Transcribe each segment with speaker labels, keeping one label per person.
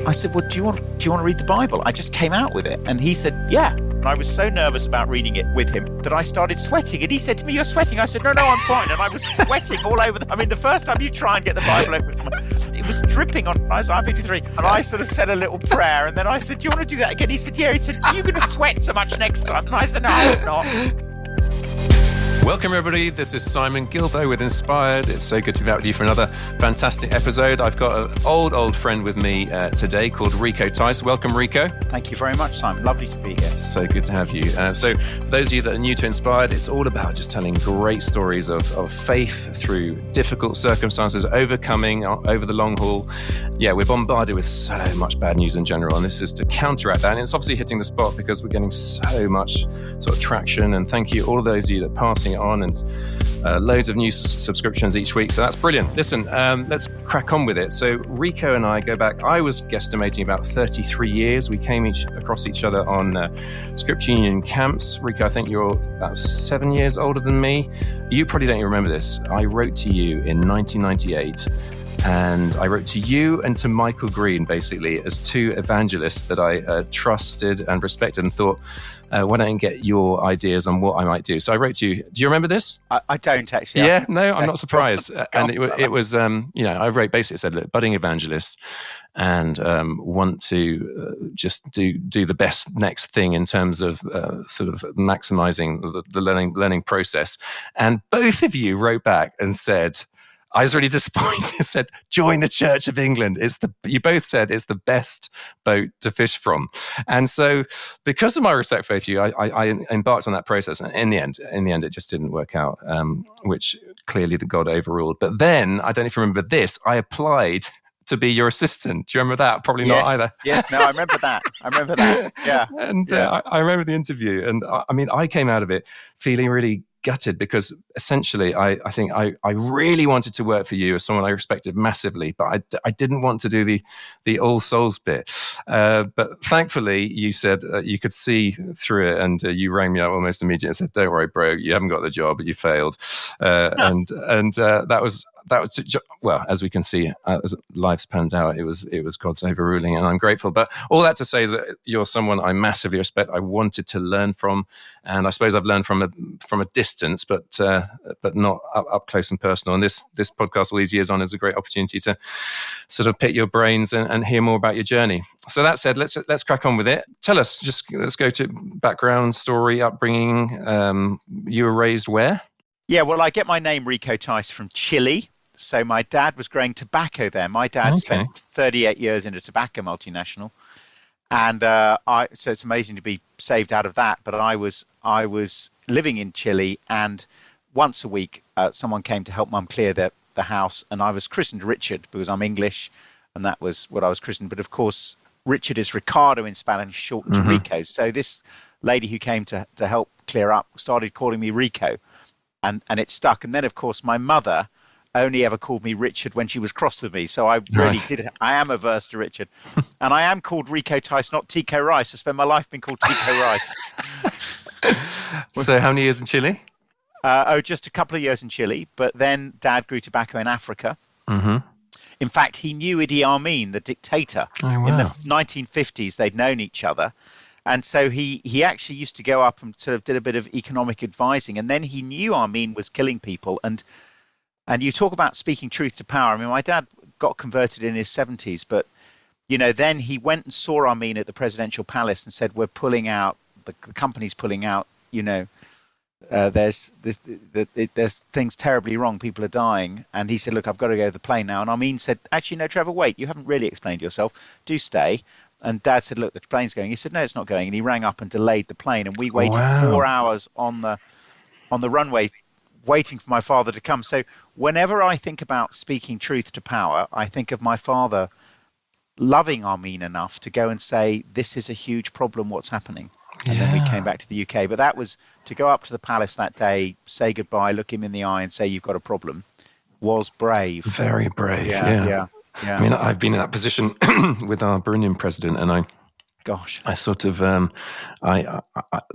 Speaker 1: I said, well, do you want to read the Bible? I just came out with it. And he said, yeah. And I was so nervous about reading it with him that I started sweating. And he said to me, you're sweating. I said, no, I'm fine. And I was sweating all over. The first time you try and get the Bible open, it was dripping on Isaiah 53. And I sort of said a little prayer. And then I said, do you want to do that again? He said, yeah. He said, are you going to sweat so much next time? And I said, no, I'm not.
Speaker 2: Welcome, everybody. This is Simon Gilbo with Inspired. It's so good to be back with you for another fantastic episode. I've got an old friend with me today called Rico Tice. Welcome, Rico.
Speaker 1: Thank you very much, Simon. Lovely to be here.
Speaker 2: So good to have you. So for those of you that are new to Inspired, it's all about just telling great stories of faith through difficult circumstances, overcoming over the long haul. Yeah, we're bombarded with so much bad news in general, and this is to counteract that. And it's obviously hitting the spot because we're getting so much sort of traction. And thank you, all of those of you that are passing it on, and loads of new subscriptions each week. So that's brilliant. Listen, let's crack on with it. So Rico and I go back, I was guesstimating about 33 years. We came across each other on Scripture Union camps. Rico, I think you're about 7 years older than me. You probably don't even remember this. I wrote to you in 1998. And I wrote to you and to Michael Green, basically, as two evangelists that I trusted and respected and thought, why don't I get your ideas on what I might do? So I wrote to you. Do you remember this?
Speaker 1: I don't actually.
Speaker 2: Yeah, no, I'm not surprised. And it was, I wrote basically, said, look, budding evangelist and want to just do the best next thing in terms of sort of maximizing the learning process. And both of you wrote back and said, I was really disappointed. Said, join the Church of England. You both said it's the best boat to fish from. And so because of my respect for both of you, I embarked on that process. And in the end, it just didn't work out, which clearly the God overruled. But then, I don't know if you remember this, I applied to be your assistant. Do you remember that? Probably not either.
Speaker 1: Yes, no, I remember that. Yeah.
Speaker 2: And I remember the interview. And I came out of it feeling really gutted because essentially I think I really wanted to work for you as someone I respected massively, but I didn't want to do the All Souls bit. But thankfully you said you could see through it, and you rang me up almost immediately and said, don't worry, bro, you haven't got the job, but you failed. And that was, well, as we can see, as life's panned out, it was God's overruling, and I'm grateful. But all that to say is that you're someone I massively respect. I wanted to learn from, and I suppose I've learned from a distance, but not up close and personal. And this podcast all these years on is a great opportunity to sort of pick your brains and hear more about your journey. So that said, let's crack on with it. Tell us, let's go to background, story, upbringing. You were raised where?
Speaker 1: Yeah, well, I get my name Rico Tice from Chile. So my dad was growing tobacco there. My dad spent 38 years in a tobacco multinational. And so it's amazing to be saved out of that. But I was living in Chile, and once a week, someone came to help Mum clear the house. And I was christened Richard because I'm English, and that was what I was christened. But of course, Richard is Ricardo in Spanish, shortened to Rico. So this lady who came to help clear up started calling me Rico. And it stuck. And then, of course, my mother only ever called me Richard when she was cross with me. So I really I am averse to Richard. And I am called Rico Tice, not Tico Rice. I spent my life being called Tico Rice.
Speaker 2: So how many years in Chile?
Speaker 1: Just a couple of years in Chile. But then Dad grew tobacco in Africa.
Speaker 2: Mm-hmm.
Speaker 1: In fact, he knew Idi Amin, the dictator.
Speaker 2: Oh, wow.
Speaker 1: In the 1950s, they'd known each other. And so he actually used to go up and sort of did a bit of economic advising. And then he knew Amin was killing people. And you talk about speaking truth to power. I mean, my dad got converted in his 70s, but, then he went and saw Amin at the presidential palace and said, we're pulling out, the company's pulling out, there's things terribly wrong. People are dying. And he said, look, I've got to go to the plane now. And Amin said, actually, no, Trevor, wait, you haven't really explained yourself. Do stay. And Dad said, look, the plane's going. He said, no, it's not going. And he rang up and delayed the plane. And we waited 4 hours on the runway waiting for my father to come. So whenever I think about speaking truth to power, I think of my father loving Amin enough to go and say, this is a huge problem, what's happening? And then we came back to the UK. But that was to go up to the palace that day, say goodbye, look him in the eye and say, you've got a problem, was brave.
Speaker 2: Very brave,
Speaker 1: yeah.
Speaker 2: I mean, I've been in that position with our Burundian president, and
Speaker 1: Gosh.
Speaker 2: I sort of,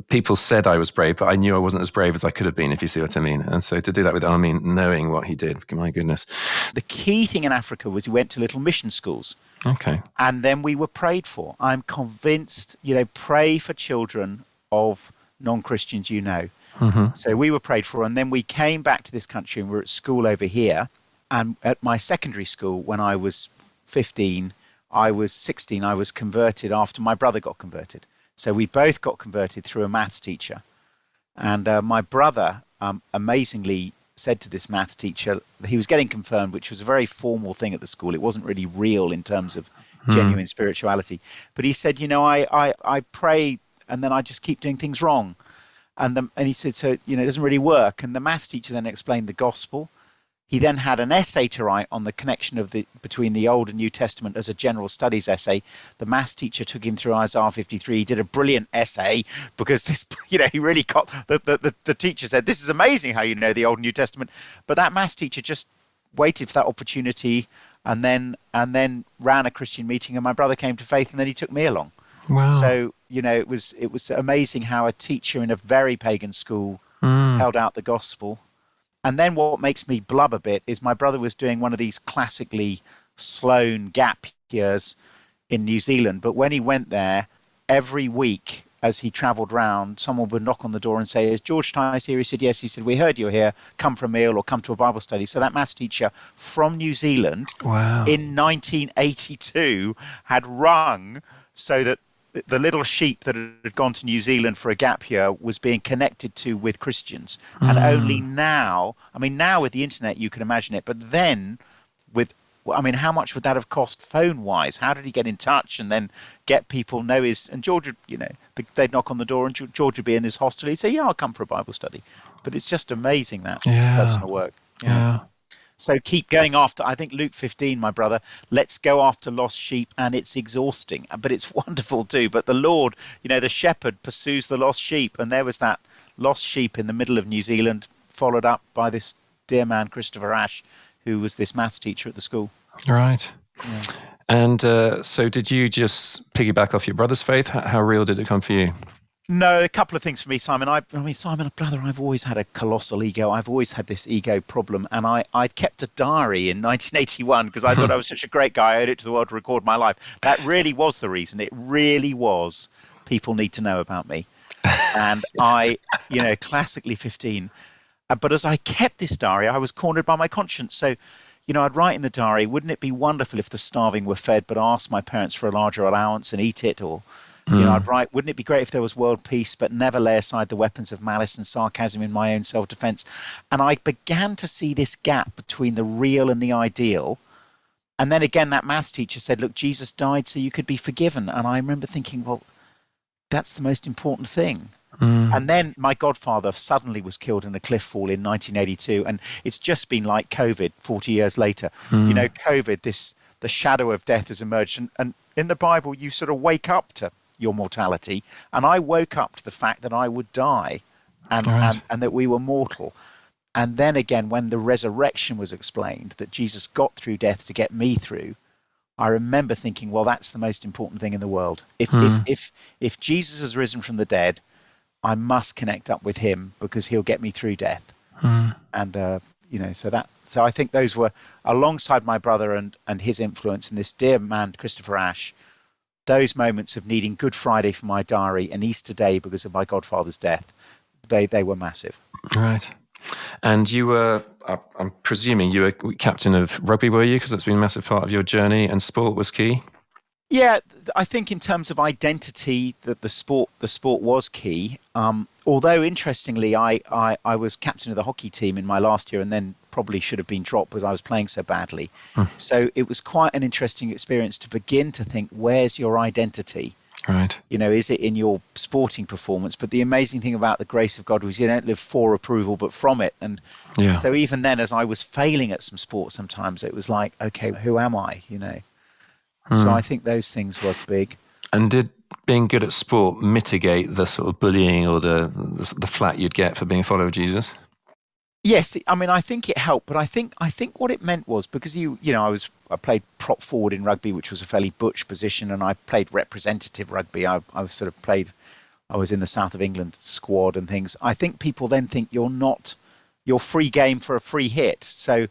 Speaker 2: people said I was brave, but I knew I wasn't as brave as I could have been, if you see what I mean. And so to do that with Armin, knowing what he did, my goodness.
Speaker 1: The key thing in Africa was we went to little mission schools.
Speaker 2: Okay.
Speaker 1: And then we were prayed for. I'm convinced, pray for children of non-Christians,
Speaker 2: Mm-hmm.
Speaker 1: So we were prayed for. And then we came back to this country and we were at school over here. And at my secondary school, when I was 15, I was 16, I was converted after my brother got converted. So we both got converted through a maths teacher. And my brother amazingly said to this maths teacher, he was getting confirmed, which was a very formal thing at the school. It wasn't really real in terms of genuine spirituality. But he said, I pray and then I just keep doing things wrong. And he said, so, it doesn't really work. And the maths teacher then explained the gospel. He then had an essay to write on the connection between the Old and New Testament as a general studies essay. The maths teacher took him through Isaiah 53. He did a brilliant essay because this, he really got the teacher said, this is amazing how you know the Old and New Testament. But that maths teacher just waited for that opportunity and then ran a Christian meeting, and my brother came to faith, and then he took me along.
Speaker 2: Wow.
Speaker 1: So, it was amazing how a teacher in a very pagan school held out the gospel. And then what makes me blub a bit is my brother was doing one of these classically Sloan gap years in New Zealand. But when he went there, every week as he travelled round, someone would knock on the door and say, is George Tice here? He said, yes. He said, we heard you're here. Come for a meal or come to a Bible study. So that maths teacher from New Zealand in 1982 had rung so that the little sheep that had gone to New Zealand for a gap year was being connected to with Christians. And only now, now with the internet, you can imagine it. But then how much would that have cost phone-wise? How did he get in touch and then get people know and George would, they'd knock on the door and George would be in this hostel. He'd say, yeah, I'll come for a Bible study. But it's just amazing, that personal work.
Speaker 2: Yeah.
Speaker 1: So keep going after, I think Luke 15, my brother, let's go after lost sheep, and it's exhausting, but it's wonderful too. But the Lord, the shepherd pursues the lost sheep, and there was that lost sheep in the middle of New Zealand, followed up by this dear man, Christopher Ash, who was this maths teacher at the school.
Speaker 2: Right.
Speaker 1: Yeah.
Speaker 2: And so did you just piggyback off your brother's faith? How real did it come for you?
Speaker 1: No, a couple of things for me, Simon. Simon, brother, I've always had a colossal ego. I've always had this ego problem. And I'd kept a diary in 1981 because I thought I was such a great guy. I owed it to the world to record my life. That really was the reason. It really was. People need to know about me. And I, classically 15. But as I kept this diary, I was cornered by my conscience. So, I'd write in the diary, wouldn't it be wonderful if the starving were fed, but ask my parents for a larger allowance and eat it? Or, I'd write, wouldn't it be great if there was world peace, but never lay aside the weapons of malice and sarcasm in my own self-defense? And I began to see this gap between the real and the ideal. And then again, that maths teacher said, look, Jesus died so you could be forgiven. And I remember thinking, well, that's the most important thing. And then my godfather suddenly was killed in a cliff fall in 1982. And it's just been like COVID 40 years later. COVID, the shadow of death has emerged. And in the Bible, you sort of wake up to your mortality. And I woke up to the fact that I would die and that we were mortal. And then again, when the resurrection was explained, that Jesus got through death to get me through, I remember thinking, well, that's the most important thing in the world. If Jesus has risen from the dead, I must connect up with him because he'll get me through death. And, so I think those were, alongside my brother and his influence and this dear man, Christopher Ash, those moments of needing Good Friday for my diary and Easter Day because of my godfather's death, they were massive.
Speaker 2: Right. And you were, I'm presuming you were captain of rugby, were you? Because that's been a massive part of your journey, and sport was key.
Speaker 1: Yeah, I think in terms of identity, that the sport was key. Although interestingly, I was captain of the hockey team in my last year, and then probably should have been dropped because I was playing so badly. So it was quite an interesting experience to begin to think, where's your identity?
Speaker 2: Right.
Speaker 1: Is it in your sporting performance? But the amazing thing about the grace of God was you don't live for approval, but from it. And so even then, as I was failing at some sports, sometimes it was like, okay, who am I? So I think those things were big.
Speaker 2: And did being good at sport mitigate the sort of bullying or the flack you'd get for being a follower of Jesus?
Speaker 1: Yes, I mean, I think it helped, but I think what it meant was because I played prop forward in rugby, which was a fairly butch position, and I played representative rugby. I was sort of played. I was in the South of England squad and things. I think people then think you're free game for a free hit. So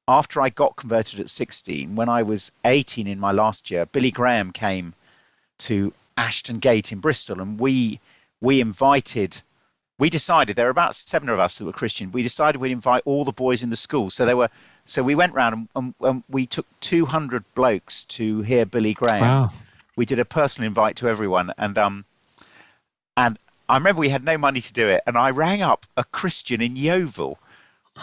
Speaker 1: after I got converted at 16, when I was 18 in my last year, Billy Graham came to Ashton Gate in Bristol, and we decided there were about 7 of us that were Christian. We decided we'd invite all the boys in the school. So we went round and we took 200 blokes to hear Billy Graham.
Speaker 2: Wow.
Speaker 1: We did a personal invite to everyone, and I remember we had no money to do it, and I rang up a Christian in Yeovil,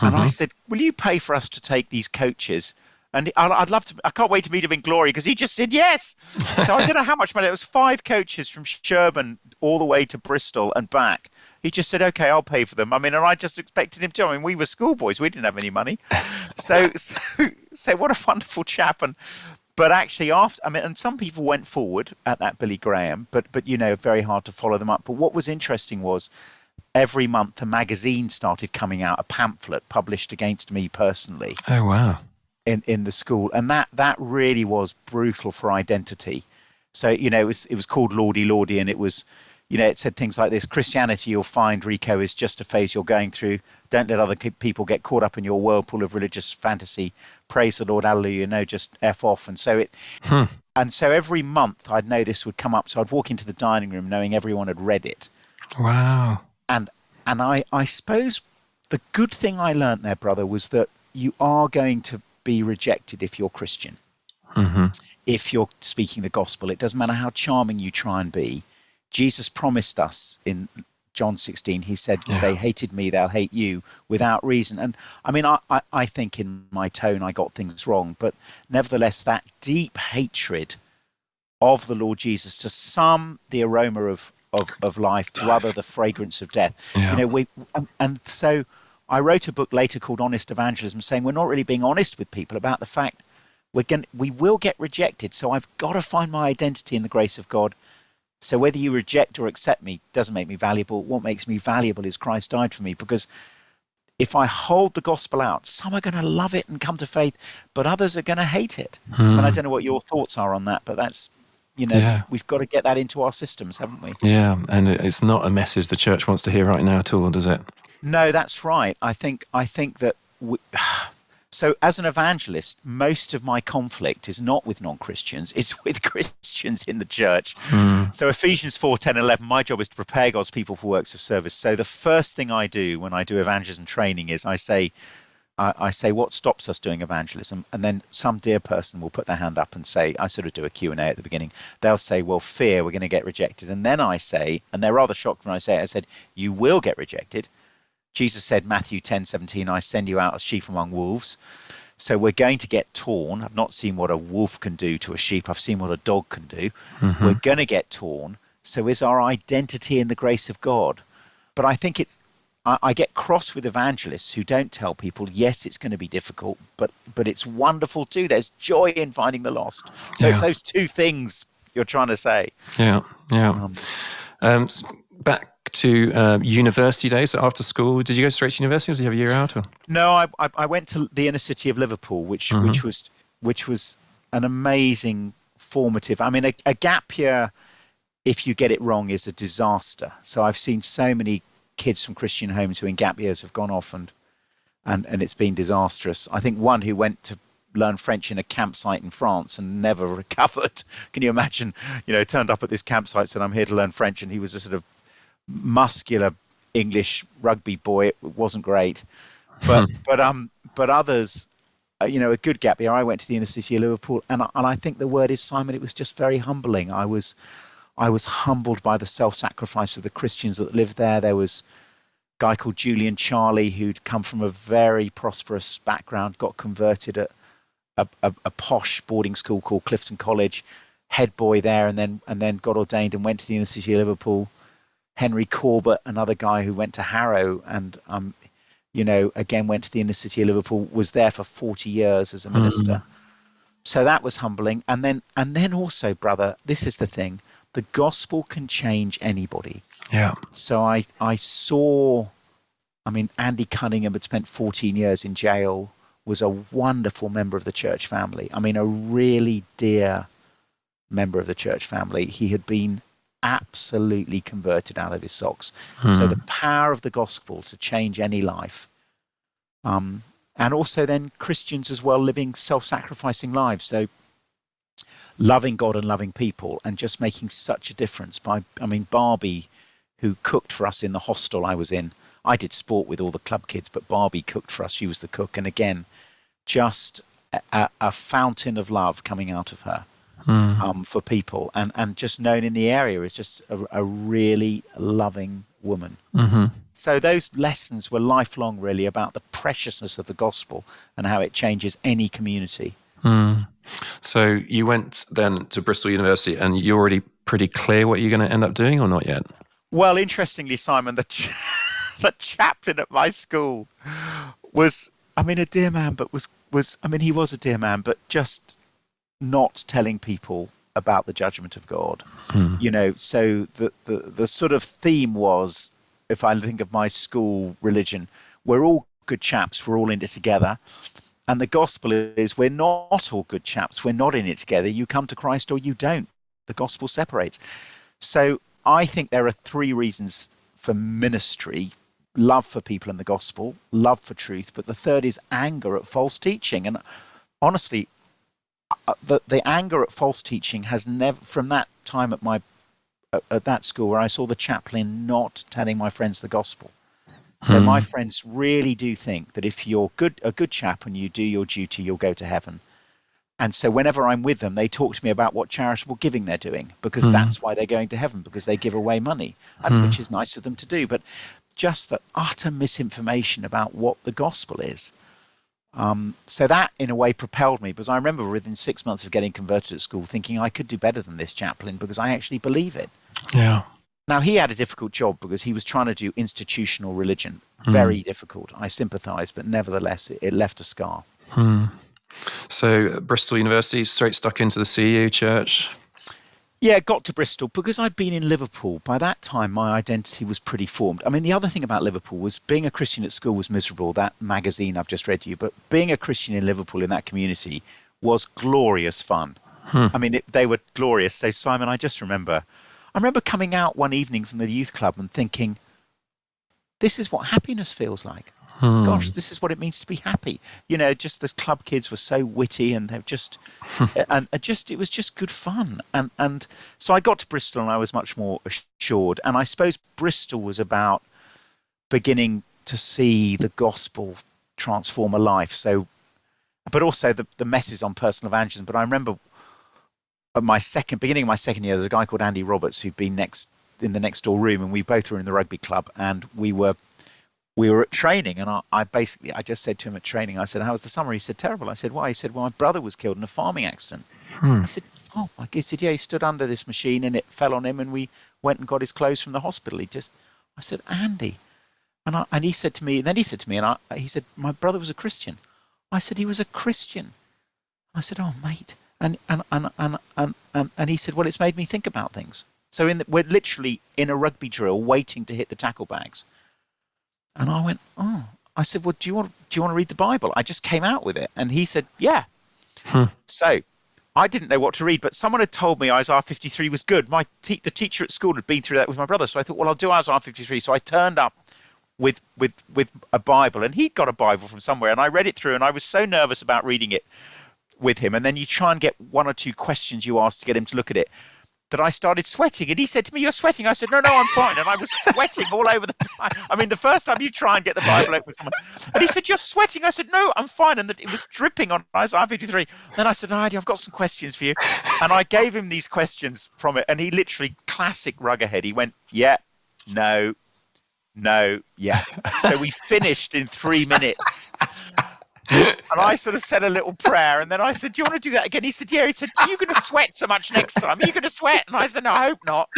Speaker 1: and I said, "Will you pay for us to take these coaches?" And I'd love to. I can't wait to meet him in glory, because he just said yes. So I don't know how much money. It was 5 coaches from Sherburn all the way to Bristol and back. He just said, "Okay, I'll pay for them." I mean, and I just expected him to. I mean, we were schoolboys. We didn't have any money. So what a wonderful chap. But actually, and some people went forward at that Billy Graham, but very hard to follow them up. But what was interesting was every month a magazine started coming out, a pamphlet published against me personally.
Speaker 2: Oh, wow.
Speaker 1: In the school, and that really was brutal for identity. So it was called Lordy Lordy, and it was, it said things like this: Christianity, you'll find, Rico, is just a phase you're going through. Don't let other people get caught up in your whirlpool of religious fantasy. Praise the Lord, hallelujah. Just F off. And so every month I'd know this would come up. So I'd walk into the dining room knowing everyone had read it.
Speaker 2: Wow.
Speaker 1: And I suppose the good thing I learned there, brother, was that you are going to be rejected if you're Christian. If you're speaking the gospel, it doesn't matter how charming you try and be. Jesus promised us in John 16, he said, They hated me, they'll hate you, without reason. And I mean, I think in my tone I got things wrong, but nevertheless, that deep hatred of the Lord Jesus, to some the aroma of life, to other the fragrance of death. And so I wrote a book later called Honest Evangelism, saying we're not really being honest with people about the fact we will get rejected. So I've got to find my identity in the grace of God. So whether you reject or accept me doesn't make me valuable. What makes me valuable is Christ died for me. Because if I hold the gospel out, some are going to love it and come to faith, but others are going to hate it. And I don't know what your thoughts are on that, but that's, we've got to get that into our systems, haven't we?
Speaker 2: Yeah, and it's not a message the church wants to hear right now at all, does it?
Speaker 1: No, that's right. I think that so as an evangelist, most of my conflict is not with non-Christians, it's with Christians in the church. So Ephesians 4, 10, 11, my job is to prepare God's people for works of service. So the first thing I do when I do evangelism training is I say, what stops us doing evangelism? And then some dear person will put their hand up and say, I sort of do a Q&A at the beginning. They'll say, well, fear, we're going to get rejected. And then I say, and they're rather shocked when I say it, I said, you will get rejected. Jesus said, Matthew 10:17, I send you out as sheep among wolves. So we're going to get torn. I've not seen what a wolf can do to a sheep. I've seen what a dog can do. We're going to get torn. So is our identity in the grace of God? But I think I get cross with evangelists who don't tell people, yes, it's going to be difficult, but it's wonderful too. There's joy in finding the lost. So it's those two things you're trying to say.
Speaker 2: Yeah. Back to university days, so after school, did you go straight to university or did you have a year out? Or?
Speaker 1: No, I went to the inner city of Liverpool, which was an amazing formative. I mean, a gap year, if you get it wrong, is a disaster. So I've seen so many kids from Christian homes who in gap years have gone off and it's been disastrous. I think one who went to learn French in a campsite in France and never recovered. Can you imagine? Turned up at this campsite, said, I'm here to learn French, and he was a sort of muscular English rugby boy. It wasn't great, but others, a good gap year. I went to the inner city of Liverpool, and I think the word is, Simon, it was just very humbling. I was humbled by the self-sacrifice of the Christians that lived there. There was a guy called Julian Charlie who'd come from a very prosperous background, got converted at a posh boarding school called Clifton College, head boy there, and then got ordained and went to the inner city of Liverpool. Henry Corbett, another guy who went to Harrow and, again went to the inner city of Liverpool, was there for 40 years as a minister. So that was humbling. And then also, brother, this is the thing, the gospel can change anybody.
Speaker 2: Yeah.
Speaker 1: So I saw I mean, Andy Cunningham had spent 14 years in jail, was a wonderful member of the church family. I mean, a really dear member of the church family. He had been absolutely converted out of his socks. So the power of the gospel to change any life. And also then Christians as well living self-sacrificing lives. So loving God and loving people and just making such a difference. Barbie, who cooked for us in the hostel I was in. I did sport with all the club kids, but Barbie cooked for us. She was the cook. And again, just a fountain of love coming out of her for people. And just known in the area as just a really loving woman. So those lessons were lifelong, really, about the preciousness of the gospel and how it changes any community.
Speaker 2: So you went then to Bristol University, and you're already pretty clear what you're going to end up doing, or not yet?
Speaker 1: Well, interestingly, Simon, the chaplain at my school was, I mean, a dear man, but he was a dear man, but just not telling people about the judgment of God. You know, so the sort of theme was, if I think of my school religion, we're all good chaps, we're all in it together. And the gospel is, we're not all good chaps, we're not in it together. You come to Christ or you don't. The gospel separates. So I think there are three reasons for ministry: love for people and the gospel, love for truth, but the third is anger at false teaching. And honestly, the anger at false teaching has never, from that time at that school where I saw the chaplain not telling my friends the gospel. So my friends really do think that if you're a good chap and you do your duty, you'll go to heaven. And so whenever I'm with them, they talk to me about what charitable giving they're doing, because that's why they're going to heaven, because they give away money, which is nice of them to do. But just the utter misinformation about what the gospel is. So that, in a way, propelled me, because I remember within 6 months of getting converted at school thinking I could do better than this chaplain because I actually believe it.
Speaker 2: Yeah.
Speaker 1: Now, he had a difficult job because he was trying to do institutional religion. Very difficult. I sympathise, but nevertheless, it left a scar.
Speaker 2: So Bristol University, straight stuck into the CU church?
Speaker 1: Yeah, got to Bristol because I'd been in Liverpool. By that time, my identity was pretty formed. I mean, the other thing about Liverpool was being a Christian at school was miserable, that magazine I've just read you, but being a Christian in Liverpool in that community was glorious fun. I mean, they were glorious. So, Simon, I remember coming out one evening from the youth club and thinking, this is what happiness feels like. Gosh, this is what it means to be happy. You know, just the club kids were so witty, and they've just, it was just good fun. And so I got to Bristol and I was much more assured. And I suppose Bristol was about beginning to see the gospel transform a life. So, but also the messes on personal evangelism. But I remember at beginning of my second year, there's a guy called Andy Roberts who'd been in the next door room, and we both were in the rugby club, and we were at training, and I just said to him at training, I said, how was the summer? He said, terrible. I said, why? He said, well, my brother was killed in a farming accident. I said, oh, he said, yeah, he stood under this machine and it fell on him, and we went and got his clothes from the hospital. I said, Andy. And he said to me, he said, my brother was a Christian. I said, he was a Christian. I said, oh, mate. And he said, well, it's made me think about things. So we're literally in a rugby drill waiting to hit the tackle bags. And I went, oh. I said, well, do you want to read the Bible? I just came out with it. And he said, yeah. So I didn't know what to read, but someone had told me Isaiah 53 was good. The teacher at school had been through that with my brother. So I thought, well, I'll do Isaiah 53. So I turned up with a Bible, and he'd got a Bible from somewhere, and I read it through, and I was so nervous about reading it with him. And then you try and get one or two questions you ask to get him to look at it, that I started sweating. And he said to me, you're sweating. I said, no, I'm fine. And I was sweating all over the first time you try and get the Bible open with someone. And he said, you're sweating. I said, no, I'm fine. And it was dripping on Isaiah 53. Then I said, no, Andy, I've got some questions for you. And I gave him these questions from it. And he literally, classic ruggerhead, he went, yeah, no, yeah. So we finished in 3 minutes. And I sort of said a little prayer, and then I said, do you want to do that again? He said, yeah. He said, are you going to sweat so much next time? Are you going to sweat? And I said, no, I hope not.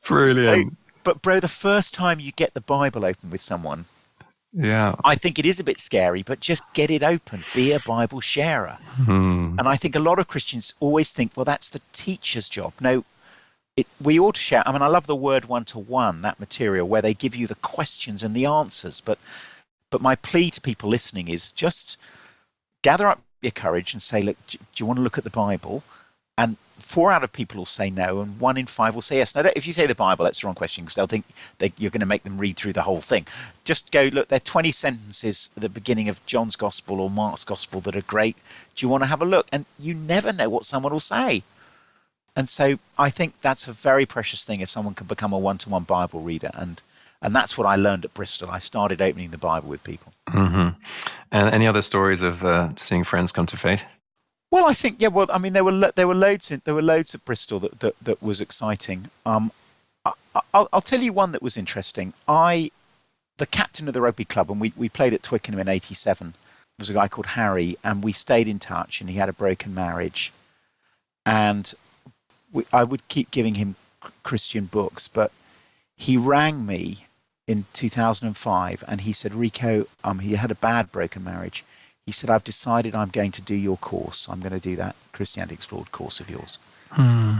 Speaker 2: Brilliant.
Speaker 1: But bro, the first time you get the Bible open with someone,
Speaker 2: yeah,
Speaker 1: I think it is a bit scary, but just get it open. Be a Bible sharer. And I think a lot of Christians always think, well, that's the teacher's job. No, we ought to share. I mean, I love the word one-to-one, that material where they give you the questions and the answers. But my plea to people listening is just gather up your courage and say, look, do you want to look at the Bible? And 4 out of people will say no, and 1 in 5 will say yes. Now, if you say the Bible, that's the wrong question, because they'll think you're going to make them read through the whole thing. Just go, look, there are 20 sentences at the beginning of John's Gospel or Mark's Gospel that are great. Do you want to have a look? And you never know what someone will say. And so I think that's a very precious thing if someone can become a one-to-one Bible reader. And that's what I learned at Bristol. I started opening the Bible with people.
Speaker 2: Mm-hmm. And any other stories of seeing friends come to faith?
Speaker 1: Well, I think, yeah. Well, I mean, there were loads at Bristol that was exciting. I'll tell you one that was interesting. The captain of the rugby club, and we played at Twickenham in '87, was a guy called Harry, and we stayed in touch. And he had a broken marriage, and I would keep giving him Christian books, but he rang me in 2005, and he said, Rico, he had a bad broken marriage. He said, I've decided I'm going to do your course. I'm going to do that Christianity Explored course of yours,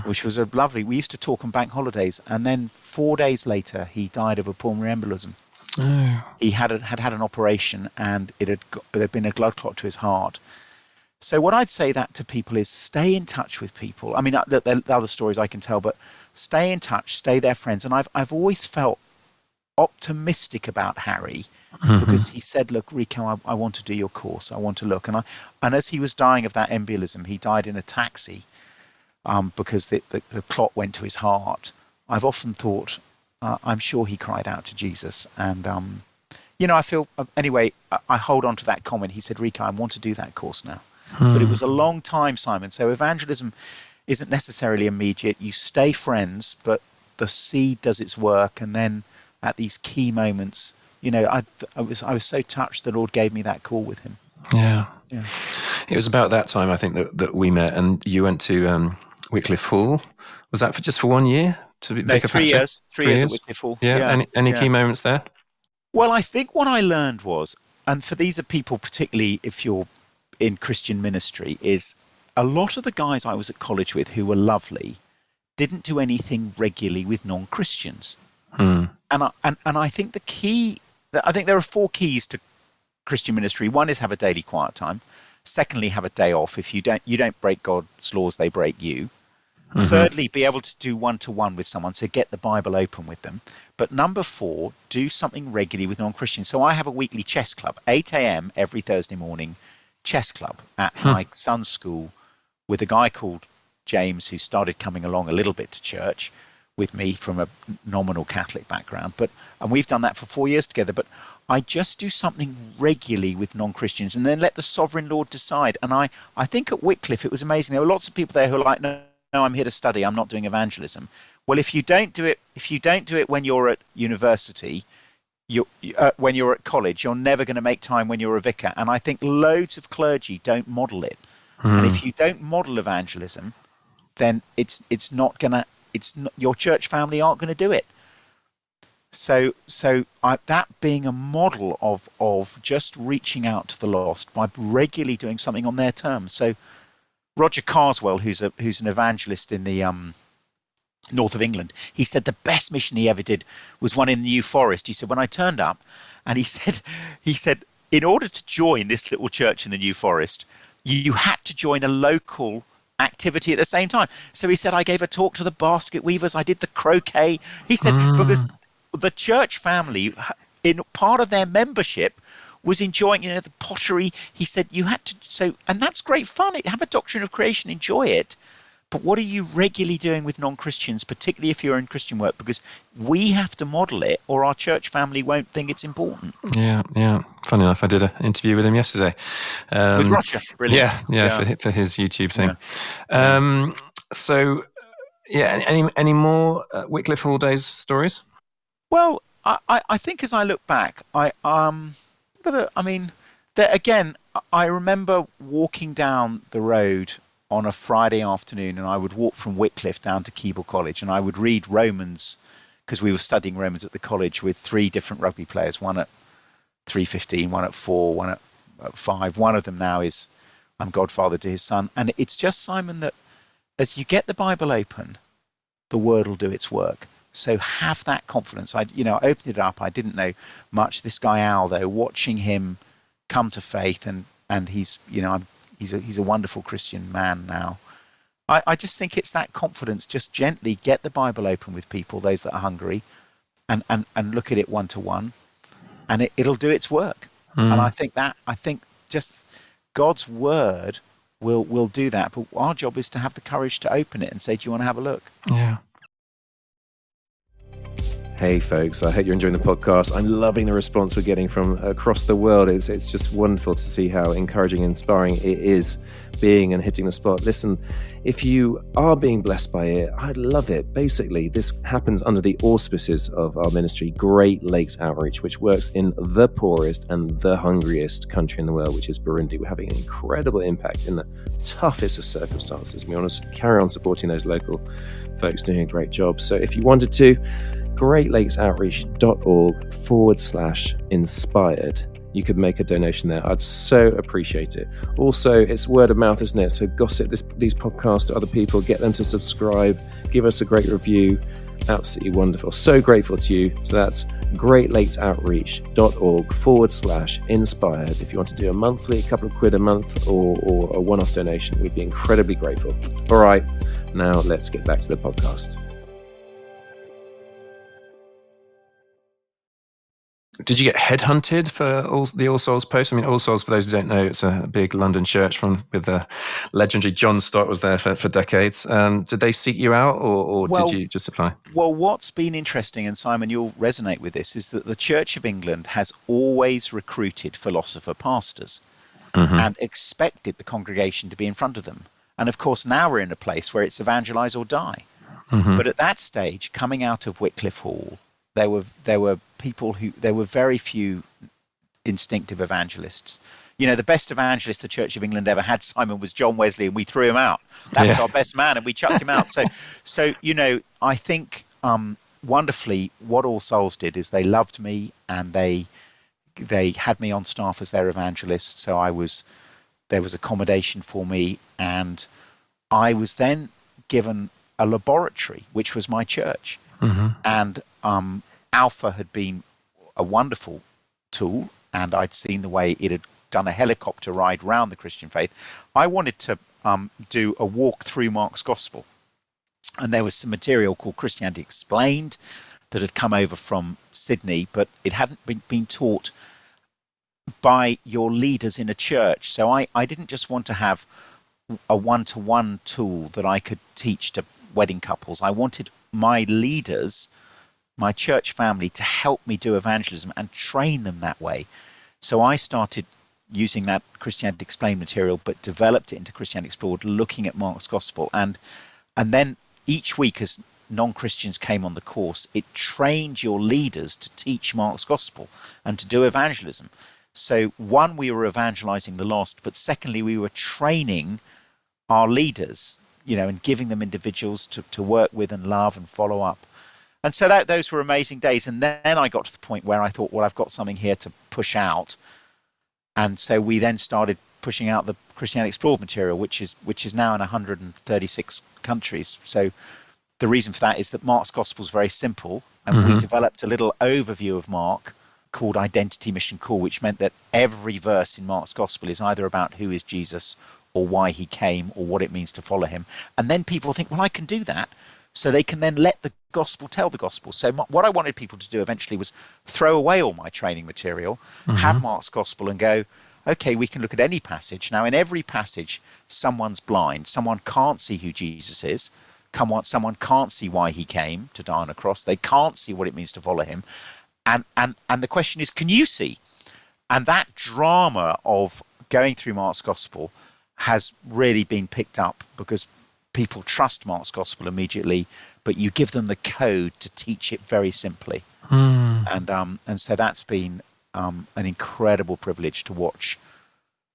Speaker 1: which was a lovely. We used to talk on bank holidays, and then 4 days later, he died of a pulmonary embolism. Oh. He had an operation, and there'd been a blood clot to his heart. So what I'd say that to people is stay in touch with people. I mean, the other stories I can tell, but stay in touch, stay their friends. And I've always felt optimistic about Harry. Mm-hmm. Because he said, look, Rico, I want to do your course. I want to look. And as he was dying of that embolism, he died in a taxi because the clot went to his heart. I've often thought, I'm sure he cried out to Jesus. And, I feel, anyway, I hold on to that comment. He said, Rico, I want to do that course now. But it was a long time, Simon. So evangelism isn't necessarily immediate. You stay friends, but the seed does its work. And then at these key moments, I was so touched the Lord gave me that call with him.
Speaker 2: Yeah. It was about that time, I think, that we met, and you went to Wycliffe Hall. Was that just for 1 year?
Speaker 1: No, 3 years. 3 years at Wycliffe Hall.
Speaker 2: Yeah. Any key moments there?
Speaker 1: Well, I think what I learned was, and for these are people, particularly if you're in Christian ministry, is a lot of the guys I was at college with who were lovely didn't do anything regularly with non-Christians. And I think the key. I think there are 4 keys to Christian ministry. One is have a daily quiet time. Secondly, have a day off. If you don't break God's laws, they break you. Mm-hmm. Thirdly, be able to do one-to-one with someone, so get the Bible open with them. But number 4, do something regularly with non-Christians. So I have a weekly chess club, 8 a.m. every Thursday morning, chess club at my son's school with a guy called James who started coming along a little bit to church with me from a nominal Catholic background. And we've done that for 4 years together. But I just do something regularly with non-Christians and then let the sovereign Lord decide. And I think at Wycliffe, it was amazing. There were lots of people there who were like, no, I'm here to study. I'm not doing evangelism. Well, if you don't do it when you're at university, when you're at college, you're never going to make time when you're a vicar. And I think loads of clergy don't model it. And if you don't model evangelism, then it's not going to, your church family aren't going to do it. So that being a model of just reaching out to the lost by regularly doing something on their terms. So Roger Carswell, who's an evangelist in the north of England, he said the best mission he ever did was one in the New Forest. He said, when I turned up, and he said in order to join this little church in the New Forest, you had to join a local activity at the same time. So he said, I gave a talk to the basket weavers, I did the croquet. He said, because the church family, in part of their membership, was enjoying, the pottery. He said you had to, and that's great fun. Have a doctrine of creation, enjoy it. But what are you regularly doing with non-Christians, particularly if you're in Christian work? Because we have to model it or our church family won't think it's important.
Speaker 2: Yeah. Funny enough, I did an interview with him yesterday.
Speaker 1: With Roger, brilliant.
Speaker 2: Yeah. For his YouTube thing. Yeah. Any more Wycliffe Hall days stories?
Speaker 1: Well, I think as I look back, I remember walking down the road on a Friday afternoon, and I would walk from Wycliffe down to Keble College, and I would read Romans, because we were studying Romans at the college with 3 different rugby players, one at 3:15, one at 4, one at 5. One of them now is I'm godfather to his son. And it's just, Simon, that as you get the Bible open the word will do its work. So have that confidence. I opened it up. I didn't know much. This guy Aldo, watching him come to faith, and he's he's a wonderful Christian man now. I just think it's that confidence. Just gently get the Bible open with people, those that are hungry, and look at it one to one, and it'll do its work. And I think just God's word will do that. But our job is to have the courage to open it and say, do you want to have a look?
Speaker 2: Yeah. Hey folks, I hope you're enjoying the podcast. I'm loving the response we're getting from across the world. It's just wonderful to see how encouraging and inspiring it is being and hitting the spot. Listen, if you are being blessed by it, I'd love it. Basically, this happens under the auspices of our ministry, Great Lakes Outreach, which works in the poorest and the hungriest country in the world, which is Burundi. We're having an incredible impact in the toughest of circumstances. We want to carry on supporting those local folks doing a great job. So if you wanted to, greatlakesoutreach.org/inspired. You could make a donation there. I'd so appreciate it. Also, it's word of mouth, isn't it? So gossip these podcasts to other people, get them to subscribe, give us a great review. Absolutely wonderful. So grateful to you. So that's greatlakesoutreach.org/inspired. If you want to do a monthly, a couple of quid a month, or a one-off donation, we'd be incredibly grateful. All right, now let's get back to the podcast. Did you get headhunted for the All Souls post? I mean, All Souls, for those who don't know, it's a big London church with the legendary John Stott was there for decades. Did they seek you out, or did you just apply?
Speaker 1: Well, what's been interesting, and Simon, you'll resonate with this, is that the Church of England has always recruited philosopher pastors and expected the congregation to be in front of them. And of course, now we're in a place where it's evangelize or die. But at that stage, coming out of Wycliffe Hall, there were very few instinctive evangelists. The best evangelist the Church of England ever had, Simon, was John Wesley, and we threw him out. That was our best man, and we chucked him out. So I think wonderfully, what All Souls did is they loved me, and they had me on staff as their evangelist. So there was accommodation for me, and I was then given a laboratory, which was my church, and Alpha had been a wonderful tool, and I'd seen the way it had done a helicopter ride round the Christian faith. I wanted to do a walk through Mark's Gospel, and there was some material called Christianity Explained that had come over from Sydney, but it hadn't been taught by your leaders in a church. So I didn't just want to have a one-to-one tool that I could teach to wedding couples. I wanted my leaders, my church family, to help me do evangelism and train them that way. So I started using that Christianity Explained material, but developed it into Christianity Explored, looking at Mark's Gospel. And then each week, as non-Christians came on the course, it trained your leaders to teach Mark's Gospel and to do evangelism. So one, we were evangelizing the lost, but secondly, we were training our leaders, and giving them individuals to work with and love and follow up. And so those were amazing days. And then I got to the point where I thought, well, I've got something here to push out. And so we then started pushing out the Christianity Explored material, which is now in 136 countries. So the reason for that is that Mark's Gospel is very simple. And we developed a little overview of Mark called Identity, Mission, Call, which meant that every verse in Mark's Gospel is either about who is Jesus or why he came or what it means to follow him. And then people think, well, I can do that. So they can then let the gospel tell the gospel. So what I wanted people to do eventually was throw away all my training material, have Mark's Gospel, and go, okay, we can look at any passage. Now, in every passage, someone's blind. Someone can't see who Jesus is. Someone can't see why he came to die on a cross. They can't see what it means to follow him. And the question is, can you see? And that drama of going through Mark's Gospel has really been picked up, because people trust Mark's Gospel immediately, but you give them the code to teach it very simply. And so that's been an incredible privilege to watch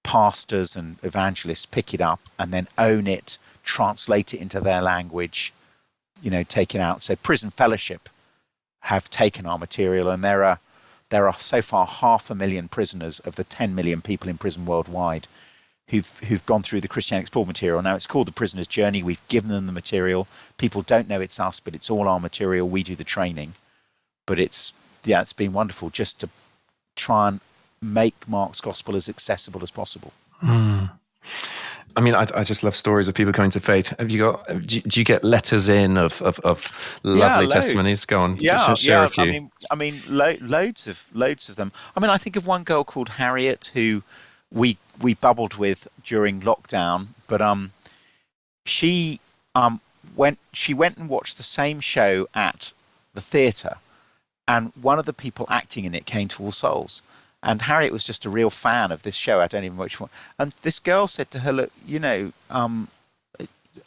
Speaker 1: pastors and evangelists pick it up and then own it, translate it into their language, take it out. So Prison Fellowship have taken our material, and there are so far 500,000 prisoners of the 10 million people in prison worldwide who've gone through the Christianity Explored material. Now it's called The Prisoner's Journey. We've given them the material. People don't know it's us, but it's all our material. We do the training. But it's been wonderful just to try and make Mark's gospel as accessible as possible.
Speaker 2: I mean, I just love stories of people coming to faith. Do you get letters in of lovely testimonies? Go on, share a few.
Speaker 1: I mean, loads of them. I mean, I think of one girl called Harriet who we bubbled with during lockdown, but she went and watched the same show at the theatre, and one of the people acting in it came to All Souls. And Harriet was just a real fan of this show. I don't even know which one. And this girl said to her, look, on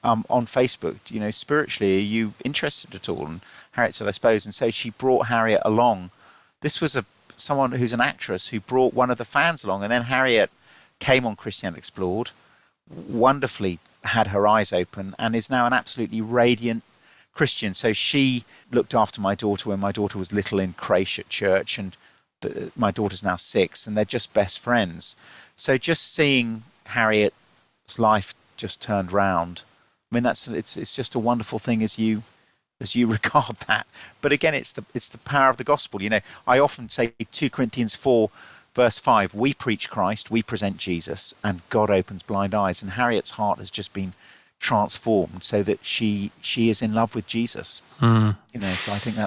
Speaker 1: Facebook, spiritually, are you interested at all? And Harriet said, I suppose. And so she brought Harriet along. This was someone who's an actress who brought one of the fans along. And then Harriet came on Christianity Explored, wonderfully had her eyes open, and is now an absolutely radiant Christian. So she looked after my daughter when my daughter was little in creche at church, and my daughter's now 6, and they're just best friends. So just seeing Harriet's life just turned round, I mean, it's just a wonderful thing as you regard that. But again, it's the power of the gospel. I often say 2 Corinthians 4 verse 5, we preach Christ, we present Jesus, and God opens blind eyes. And Harriet's heart has just been transformed so that she is in love with Jesus. So I think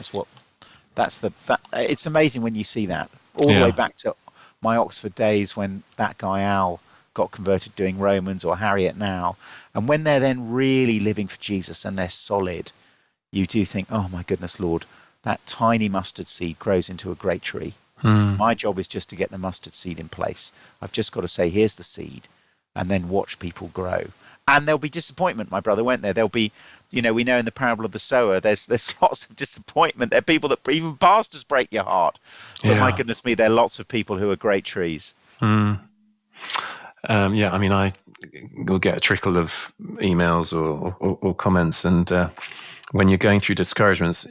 Speaker 1: it's amazing when you see that all the way back to my Oxford days when that guy Al got converted doing Romans, or Harriet now. And when they're then really living for Jesus and they're solid, you do think, oh my goodness, Lord, that tiny mustard seed grows into a great tree. My job is just to get the mustard seed in place. I've just got to say, here's the seed, and then watch people grow. And there'll be disappointment, my brother, won't there? There'll be, we know in the parable of the sower, there's lots of disappointment. There are people that, even pastors, break your heart. But my goodness me, there are lots of people who are great trees.
Speaker 2: I mean, I will get a trickle of emails or comments, and when you're going through discouragements,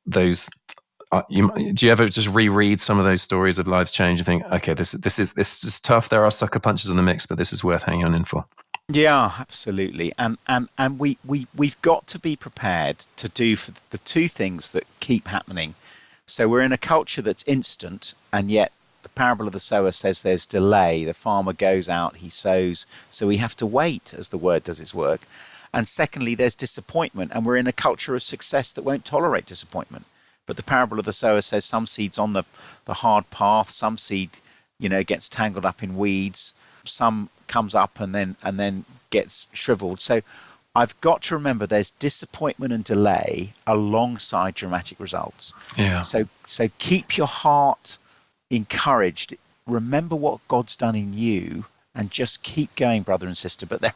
Speaker 2: do you ever just reread some of those stories of lives change and think, okay, this is tough. There are sucker punches in the mix, but this is worth hanging on in for.
Speaker 1: Yeah, absolutely. And we've got to be prepared to do for the two things that keep happening. So we're in a culture that's instant, and yet the parable of the sower says there's delay. The farmer goes out, he sows, so we have to wait as the word does its work. And secondly, there's disappointment, and we're in a culture of success that won't tolerate disappointment. But the parable of the sower says some seed's on the hard path, some seed, gets tangled up in weeds, some comes up and then gets shriveled. So I've got to remember there's disappointment and delay alongside dramatic results.
Speaker 2: Yeah.
Speaker 1: So keep your heart encouraged. Remember what God's done in you, and just keep going, brother and sister. But there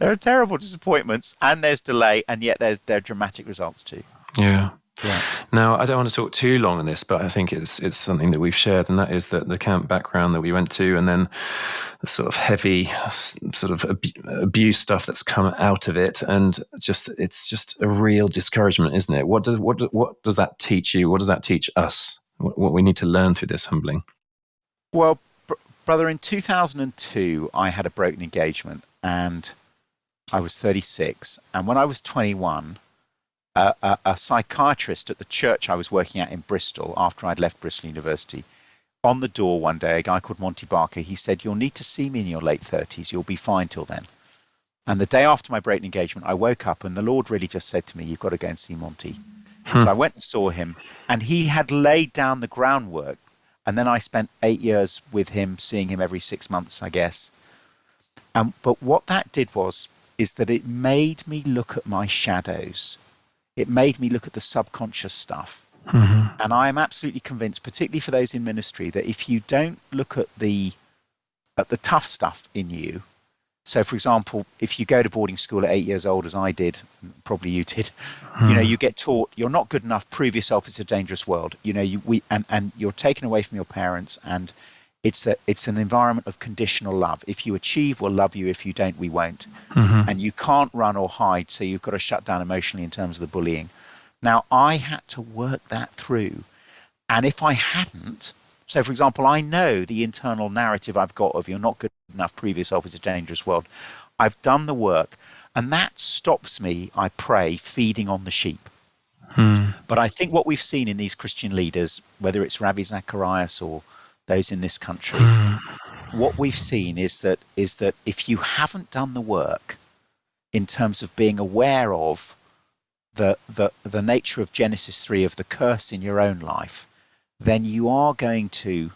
Speaker 1: are terrible disappointments, and there's delay, and yet there are dramatic results too.
Speaker 2: Yeah. Now, I don't want to talk too long on this, but I think it's something that we've shared, and that is that the camp background that we went to, and then the sort of heavy sort of abuse stuff that's come out of it, and it's just a real discouragement, isn't it? What does that teach you? What does that teach us? What we need to learn through this humbling? Well,
Speaker 1: brother, in 2002, I had a broken engagement, and I was 36, and when I was 21. A psychiatrist at the church I was working at in Bristol, after I'd left Bristol University, on the door one day, a guy called Monty Barker, he said, you'll need to see me in your late 30s. You'll be fine till then. And the day after my breaking engagement, I woke up and the Lord really just said to me, you've got to go and see Monty. So I went and saw him, and he had laid down the groundwork. And then I spent 8 years with him, seeing him every 6 months, I guess. But what that did is that it made me look at my shadows. It made me look at the subconscious stuff. Mm-hmm. And I am absolutely convinced, particularly for those in ministry, that if you don't look at the tough stuff in you, so for example, if you go to boarding school at 8 years old, as I did, probably you did, you get taught you're not good enough, prove yourself, it's a dangerous world. And you're taken away from your parents, and it's an environment of conditional love. If you achieve, we'll love you. If you don't, we won't. Mm-hmm. And you can't run or hide, so you've got to shut down emotionally in terms of the bullying. Now, I had to work that through. And if I hadn't, So, for example, I know the internal narrative I've got of "you're not good enough, previous officer, dangerous world." I've done the work, and that stops me, I pray, feeding on the sheep. But I think what we've seen in these Christian leaders, whether it's Ravi Zacharias or those in this country, what we've seen is that if you haven't done the work in terms of being aware of the nature of Genesis 3, of the curse in your own life, then you are going to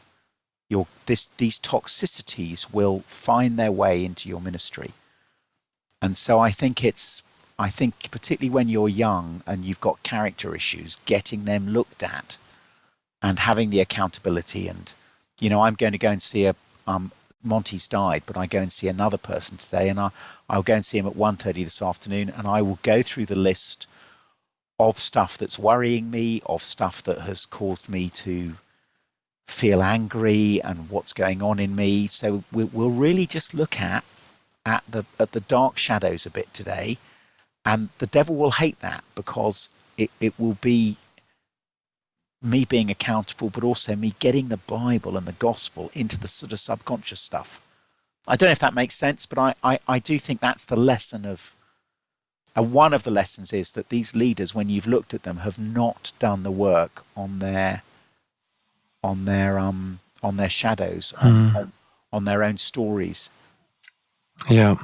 Speaker 1: these toxicities will find their way into your ministry. And so I think particularly when you're young and you've got character issues, getting them looked at and having the accountability. And I'm going to go and see Monty's died, but I go and see another person today, and I'll go and see him at 1:30 this afternoon, and I will go through the list of stuff that's worrying me, of stuff that has caused me to feel angry, and what's going on in me. So we'll really just look at the dark shadows a bit today, and the devil will hate that, because it will be me being accountable, but also me getting the Bible and the gospel into the sort of subconscious stuff. I don't know if that makes sense, but I do think that's the lesson of, one of the lessons is that these leaders, when you've looked at them, have not done the work on their shadows, on their own stories.
Speaker 2: Yeah.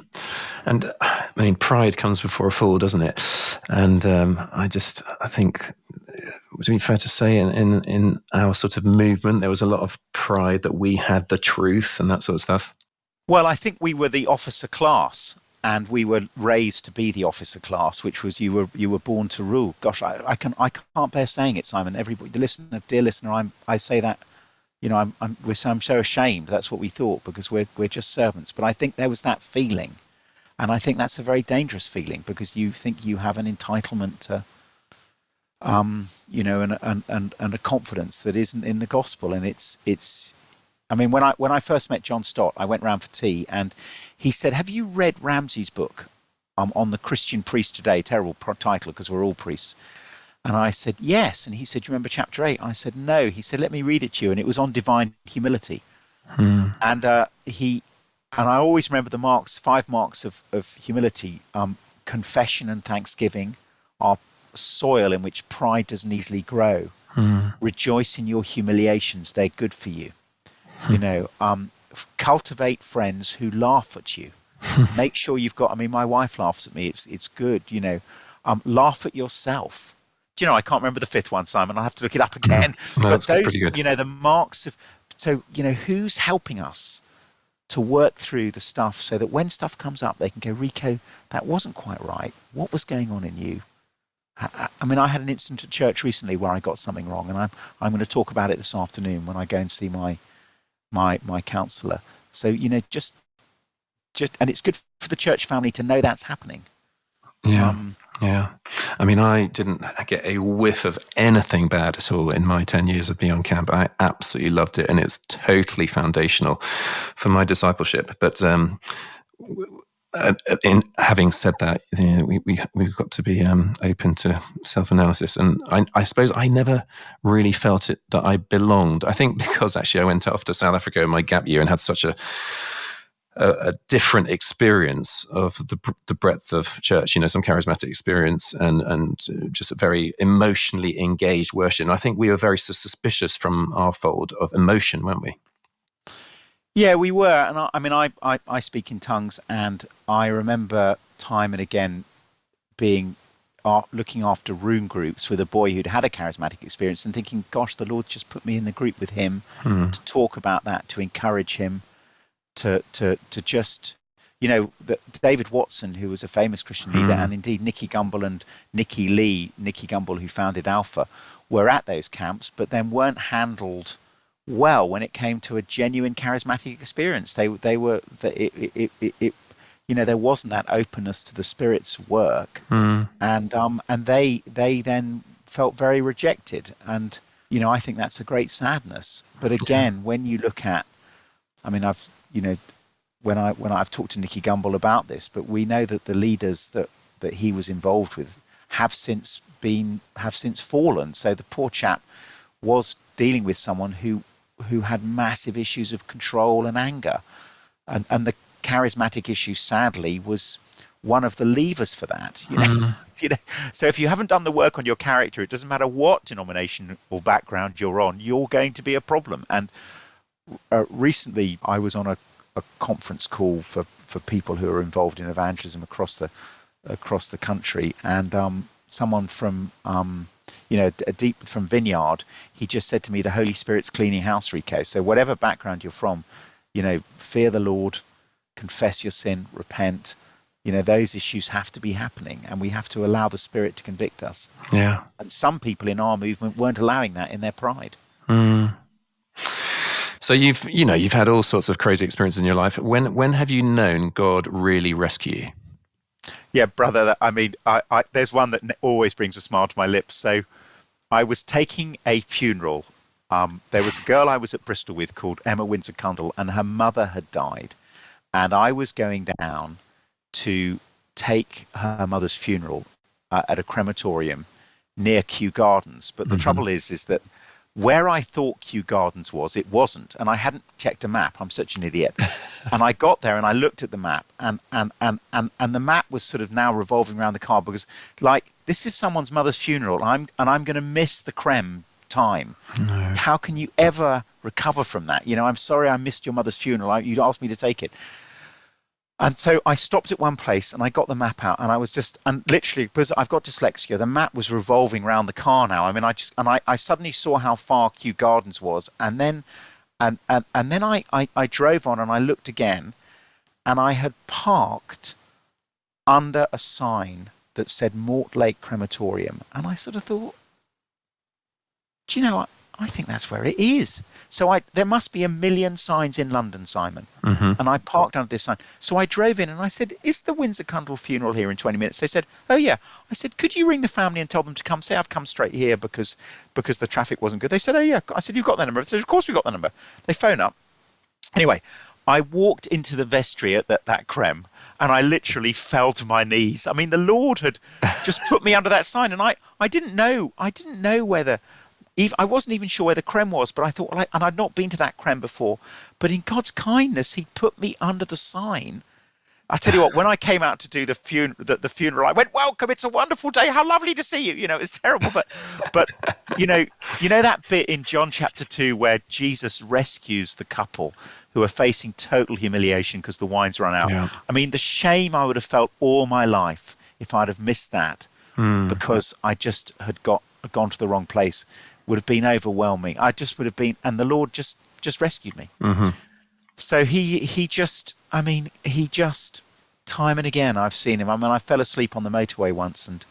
Speaker 2: And I mean, pride comes before a fall, doesn't it? And I think, would it be fair to say in our sort of movement, there was a lot of pride that we had the truth and that sort of stuff?
Speaker 1: Well, I think we were the officer class, and we were raised to be the officer class, which was you were born to rule. Gosh, I can't bear saying it, Simon. Everybody, dear listener, I say that, I'm so ashamed. That's what we thought, because we're just servants. But I think there was that feeling, and I think that's a very dangerous feeling, because you think you have an entitlement to, and a confidence that isn't in the gospel. And it's. I mean, when I first met John Stott, I went round for tea, and he said, "Have you read Ramsey's book on the Christian priest today?" Terrible title, because we're all priests. And I said, "Yes." And he said, "Do you remember chapter 8? I said, "No." He said, "Let me read it to you." And it was on divine humility. And I always remember the 5 marks of humility. Confession and thanksgiving are soil in which pride doesn't easily grow. Rejoice in your humiliations; they're good for you. Cultivate friends who laugh at you. Make sure you've got. I mean, my wife laughs at me. It's good. Laugh at yourself. I can't remember the 5th one, Simon. I'll have to look it up again.
Speaker 2: No,
Speaker 1: but those,
Speaker 2: pretty good.
Speaker 1: The marks of. So, who's helping us to work through the stuff, so that when stuff comes up, they can go, "Rico, that wasn't quite right. What was going on in you?" I mean, I had an incident at church recently where I got something wrong, and I'm going to talk about it this afternoon when I go and see my counsellor. So, just, and it's good for the church family to know that's happening.
Speaker 2: Yeah. Yeah. I mean, I didn't get a whiff of anything bad at all in my 10 years of being on camp. I absolutely loved it, and it's totally foundational for my discipleship. But in having said that, we've got to be open to self-analysis. And I suppose I never really felt it that I belonged. I think because actually I went off to South Africa in my gap year and had such a different experience of the breadth of church, some charismatic experience and just a very emotionally engaged worship. And I think we were very suspicious from our fold of emotion, weren't we?
Speaker 1: Yeah, we were. And I speak in tongues, and I remember time and again looking after room groups with a boy who'd had a charismatic experience and thinking, gosh, the Lord just put me in the group with him to talk about that, to encourage him, to just, that David Watson, who was a famous Christian leader, and indeed Nicky Gumbel and Nicky Gumbel, who founded Alpha, were at those camps, but then weren't handled well when it came to a genuine charismatic experience. There wasn't that openness to the Spirit's work, and they then felt very rejected. And I think that's a great sadness. But again, when you look at, when I've talked to Nicky Gumbel about this, but we know that the leaders that he was involved with have since fallen. So the poor chap was dealing with someone who who had massive issues of control and anger, and the charismatic issue, sadly, was one of the levers for that. You know, so if you haven't done the work on your character, it doesn't matter what denomination or background you're on, you're going to be a problem. And recently, I was on a conference call for people who are involved in evangelism across the country, and someone from deep from Vineyard, he just said to me, the Holy Spirit's cleaning house, Rico. So whatever background you're from, fear the Lord, confess your sin, repent. Those issues have to be happening, and we have to allow the Spirit to convict us.
Speaker 2: Yeah.
Speaker 1: And some people in our movement weren't allowing that in their pride.
Speaker 2: So you've had all sorts of crazy experiences in your life. When have you known God really rescue you?
Speaker 1: Yeah, brother. I mean, there's one that always brings a smile to my lips. So I was taking a funeral. There was a girl I was at Bristol with called Emma Windsor Cundall, and her mother had died. And I was going down to take her mother's funeral at a crematorium near Kew Gardens. But the trouble is that where I thought Kew Gardens was, it wasn't. And I hadn't checked a map. I'm such an idiot. And I got there and I looked at the map, and the map was sort of now revolving around the car, because this is someone's mother's funeral. I'm going to miss the creme time. No. How can you ever recover from that? I'm sorry I missed your mother's funeral. You'd asked me to take it. And so I stopped at one place and I got the map out, and I was and literally, because I've got dyslexia, the map was revolving around the car now. I mean, I suddenly saw how far Kew Gardens was, and then I drove on and I looked again, and I had parked under a sign that said Mortlake Crematorium, and I sort of thought, do you know what? I think that's where it is. So there must be 1 million signs in London, Simon. And I parked under this sign. So I drove in and I said, is the Windsor Cundall funeral here in 20 minutes? They said, oh yeah. I said, could you ring the family and tell them to come? Say I've come straight here because the traffic wasn't good. They said, oh yeah. I said, you've got that number? They said, of course we got the number. They phone up. Anyway, I walked into the vestry at that creme, and I literally fell to my knees. I mean, the Lord had just put me under that sign, and I didn't know whether... I wasn't even sure where the creme was, but I thought, and I'd not been to that creme before, but in God's kindness, he put me under the sign. I tell you what, when I came out to do the funeral, I went, welcome, it's a wonderful day, how lovely to see you. It's terrible, but you know that bit in John chapter 2 where Jesus rescues the couple who are facing total humiliation because the wine's run out. Yeah. I mean, the shame I would have felt all my life if I'd have missed that because I just had gone to the wrong place would have been overwhelming. I just would have been, and the Lord just rescued me. So he just time and again I've seen him. I mean, I fell asleep on the motorway once, and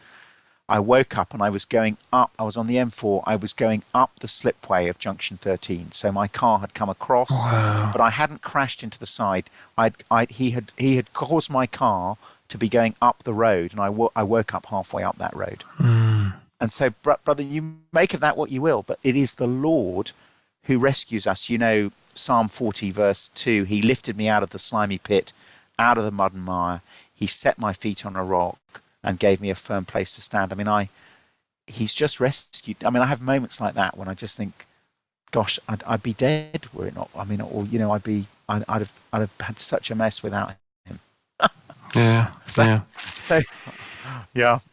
Speaker 1: I woke up and I was going up. I was on the M4. I was going up the slipway of Junction 13. So my car had come across, but I hadn't crashed into the side. He had caused my car to be going up the road, and I woke up halfway up that road. And so, brother, you make of that what you will, but it is the Lord who rescues us. Psalm 40, verse 2, he lifted me out of the slimy pit, out of the mud and mire. He set my feet on a rock and gave me a firm place to stand. I mean, he's just rescued. I mean, I have moments like that when I just think, gosh, I'd be dead were it not. I mean, or, I'd have had such a mess without him.
Speaker 2: Yeah.
Speaker 1: So,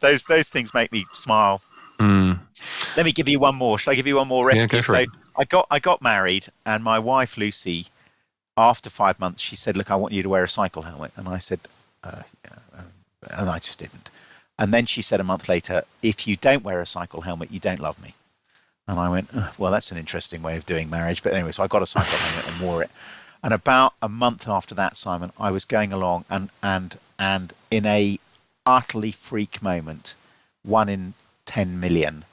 Speaker 1: those things make me smile. Let me give you one more. Should I give you one more rescue?
Speaker 2: Yeah,
Speaker 1: I got married, and my wife Lucy, after 5 months, she said, "Look, I want you to wear a cycle helmet." And I said, and I just didn't. And then she said a month later, "If you don't wear a cycle helmet, you don't love me." And I went, well, that's an interesting way of doing marriage. But anyway, so I got a cycle helmet and wore it. And about a month after that, Simon, I was going along, and in a utterly freak moment, 1 in 10 million,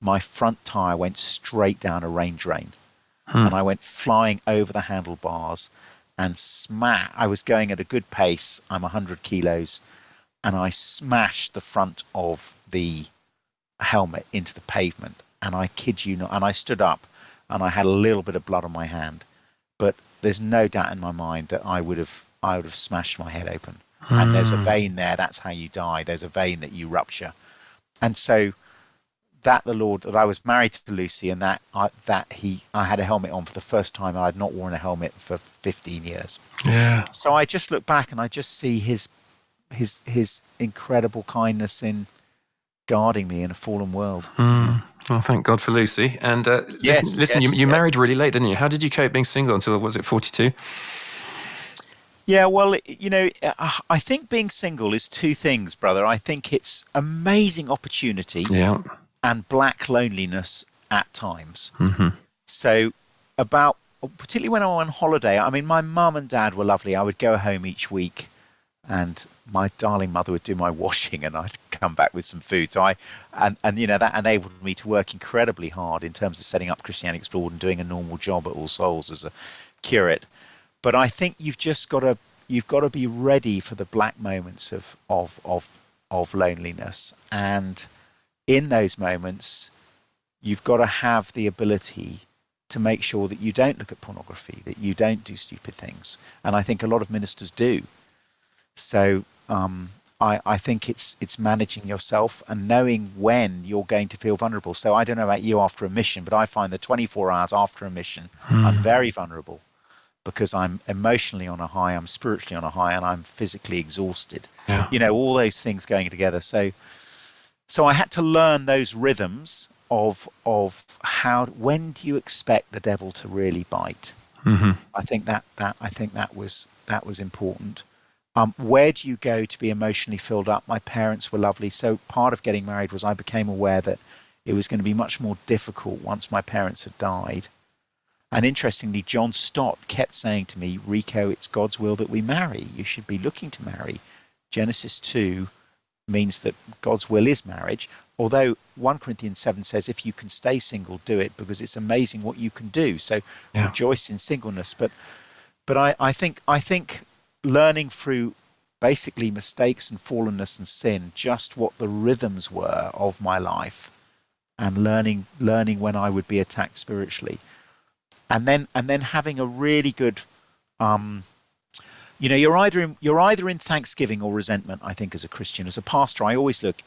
Speaker 1: my front tire went straight down a rain drain, and I went flying over the handlebars and I was going at a good pace. I'm 100 kilos, and I smashed the front of the helmet into the pavement. And I kid you not, and I stood up, and I had a little bit of blood on my hand, but there's no doubt in my mind that I would have smashed my head open. And there's a vein there. That's how you die. There's a vein that you rupture. And so that I was married to Lucy, and I had a helmet on for the first time, and I'd not worn a helmet for 15 years.
Speaker 2: Yeah.
Speaker 1: So I just look back and I just see his incredible kindness in guarding me in a fallen world.
Speaker 2: Well, thank God for Lucy. And listen, you married really late, didn't you? How did you cope being single until, was it 42?
Speaker 1: Yeah, well, I think being single is two things, brother. I think it's amazing opportunity and black loneliness at times. So particularly when I'm on holiday, I mean, my mum and dad were lovely. I would go home each week and my darling mother would do my washing and I'd come back with some food. So that enabled me to work incredibly hard in terms of setting up Christianity Explored and doing a normal job at All Souls as a curate. But I think you've got to be ready for the black moments of loneliness, and in those moments, you've got to have the ability to make sure that you don't look at pornography, that you don't do stupid things, and I think a lot of ministers do. So I think it's managing yourself and knowing when you're going to feel vulnerable. So I don't know about you after a mission, but I find that 24 hours after a mission, I'm very vulnerable. Because I'm emotionally on a high, I'm spiritually on a high, and I'm physically exhausted. Yeah. All those things going together. So I had to learn those rhythms of when do you expect the devil to really bite? I think that was important. Where do you go to be emotionally filled up? My parents were lovely. So part of getting married was I became aware that it was going to be much more difficult once my parents had died. And interestingly, John Stott kept saying to me, Rico, it's God's will that we marry. You should be looking to marry. Genesis 2 means that God's will is marriage. Although 1 Corinthians 7 says, if you can stay single, do it, because it's amazing what you can do. So rejoice in singleness. But I think learning through basically mistakes and fallenness and sin, just what the rhythms were of my life, and learning when I would be attacked spiritually. And then having a really good, you're either in thanksgiving or resentment. I think as a Christian, as a pastor, I always look,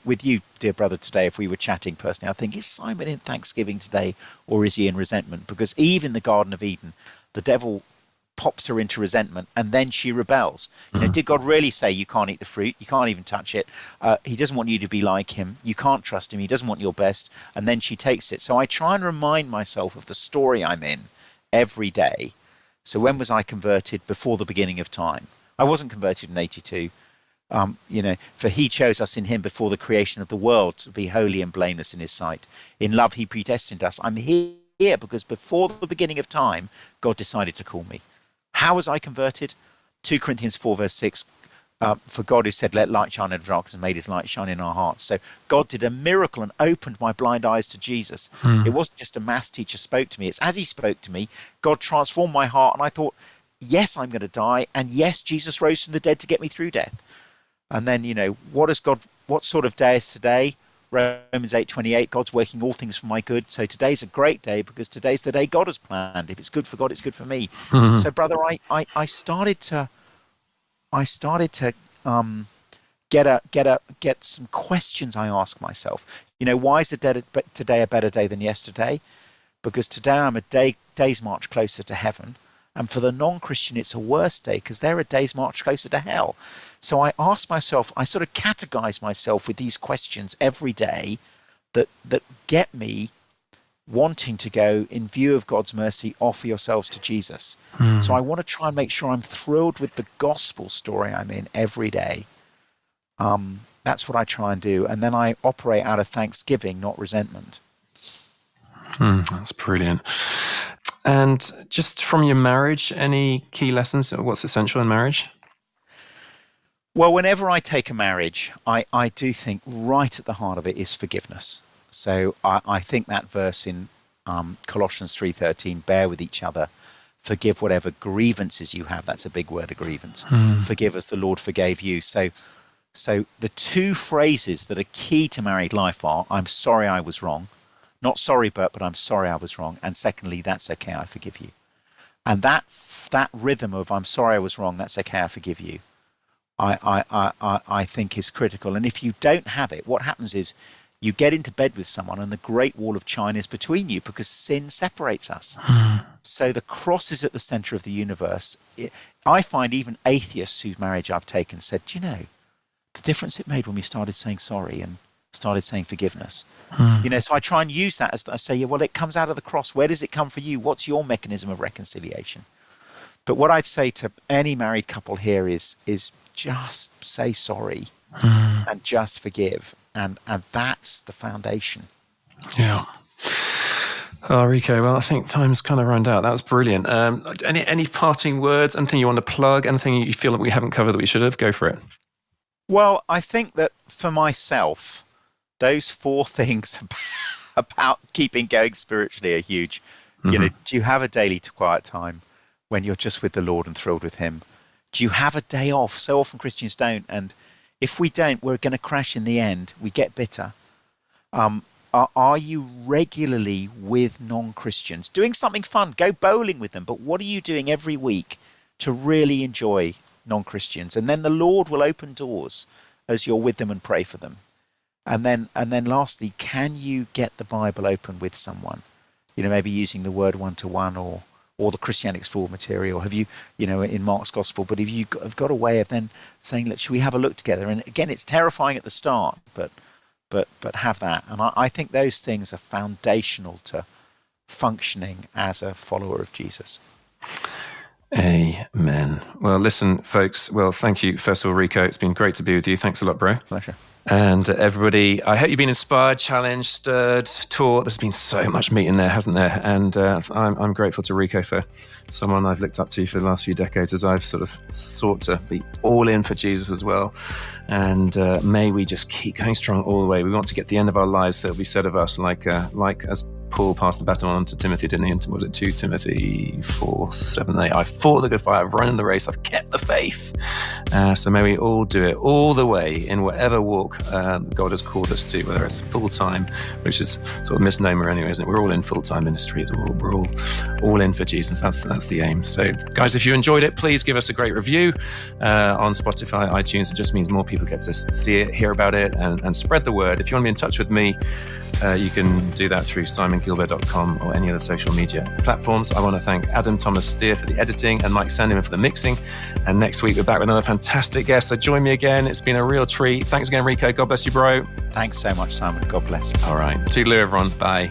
Speaker 1: with you, dear brother, today, if we were chatting personally, I think, is Simon in thanksgiving today, or is he in resentment? Because Eve in the Garden of Eden, the devil pops her into resentment, and then she rebels. Did God really say you can't eat the fruit? You can't even touch it. He doesn't want you to be like him. You can't trust him. He doesn't want your best. And then she takes it. So I try and remind myself of the story I'm in every day. So when was I converted? Before the beginning of time. I wasn't converted in 82. For he chose us in him before the creation of the world to be holy and blameless in his sight. In love, he predestined us. I'm here because before the beginning of time, God decided to call me. How was I converted? 2 Corinthians 4 verse 6, for God who said, let light shine out of darkness, and made his light shine in our hearts. So God did a miracle and opened my blind eyes to Jesus. It wasn't just a maths teacher spoke to me. It's as he spoke to me, God transformed my heart, and I thought, yes, I'm going to die, and yes, Jesus rose from the dead to get me through death. And then, what sort of day is today? Romans 8:28, God's working all things for my good. So today's a great day because today's the day God has planned. If it's good for God, it's good for me. So, brother, I started to get some questions I ask myself. Why is today a better day than yesterday? Because today I'm a day's march closer to heaven. And for the non-Christian, it's a worse day because they're a day's march closer to hell. So I ask myself, I sort of catechize myself with these questions every day that get me wanting to go, in view of God's mercy, offer yourselves to Jesus. So I want to try and make sure I'm thrilled with the gospel story I'm in every day. That's what I try and do. And then I operate out of thanksgiving, not resentment.
Speaker 2: That's brilliant. And just from your marriage, any key lessons? What's essential in marriage?
Speaker 1: Well, whenever I take a marriage, I do think right at the heart of it is forgiveness. So I think that verse in Colossians 3:13, bear with each other, forgive whatever grievances you have. That's a big word, a grievance. Forgive as the Lord forgave you. So the two phrases that are key to married life are, I'm sorry I was wrong. Not sorry, but I'm sorry I was wrong. And secondly, that's okay, I forgive you. And that rhythm of I'm sorry I was wrong, that's okay, I forgive you, I think is critical. And if you don't have it, what happens is You get into bed with someone and the great wall of China is between you because sin separates us. So the cross is at the center of the universe. I find even atheists whose marriage I've taken said, do you know, the difference it made when we started saying sorry and started saying forgiveness. So I try and use that as I say, yeah, well, it comes out of the cross. Where does it come for you? What's your mechanism of reconciliation? But what I'd say to any married couple here is just say sorry and just forgive. And that's the foundation.
Speaker 2: Yeah. Oh, Rico, well, I think time's kind of run out. That was brilliant. Any parting words, anything you want to plug, anything you feel that we haven't covered that we should have? Go for it.
Speaker 1: Well, I think that for myself, those 4 things about keeping going spiritually are huge. Do you have a daily quiet time when you're just with the Lord and thrilled with him? Do you have a day off? So often Christians don't. And if we don't, we're going to crash in the end. We get bitter. Are you regularly with non-Christians? Doing something fun, go bowling with them. But what are you doing every week to really enjoy non-Christians? And then the Lord will open doors as you're with them and pray for them. And then lastly, can you get the Bible open with someone? Maybe using the Word 1-to-1 or the Christian Explored material. Have you, in Mark's Gospel, but have you got a way of then saying, should we have a look together? And again, it's terrifying at the start, but have that. And I think those things are foundational to functioning as a follower of Jesus.
Speaker 2: Amen. Well, listen, folks. Well, thank you. First of all, Rico, it's been great to be with you. Thanks a lot, bro.
Speaker 1: Pleasure.
Speaker 2: And everybody, I hope you've been inspired, challenged, stirred, taught. There's been so much meat in there, hasn't there? And I'm grateful to Rico for someone I've looked up to for the last few decades as I've sort of sought to be all in for Jesus as well. And may we just keep going strong all the way. We want to get to the end of our lives, that'll be said of us, like as Paul passed the baton on to Timothy, didn't he? And was it 2 Timothy 4:7-8? I fought the good fight, I've run the race, I've kept the faith. So may we all do it all the way in whatever walk God has called us to, whether it's full-time, which is sort of misnomer anyway, isn't it? We're all in full-time ministry. We're all in for Jesus. That's the aim. So guys, if you enjoyed it, please give us a great review on Spotify, iTunes. It just means more people get to see it, hear about it, and spread the word. If you want to be in touch with me, you can do that through simongilbert.com or any other social media platforms. I want to thank Adam Thomas Steer for the editing and Mike Sandeman for the mixing. And next week, we're back with another fantastic guest. So join me again. It's been a real treat. Thanks again, Rico. God bless you, bro.
Speaker 1: Thanks so much, Simon. God bless.
Speaker 2: All right. Toodaloo, everyone. Bye.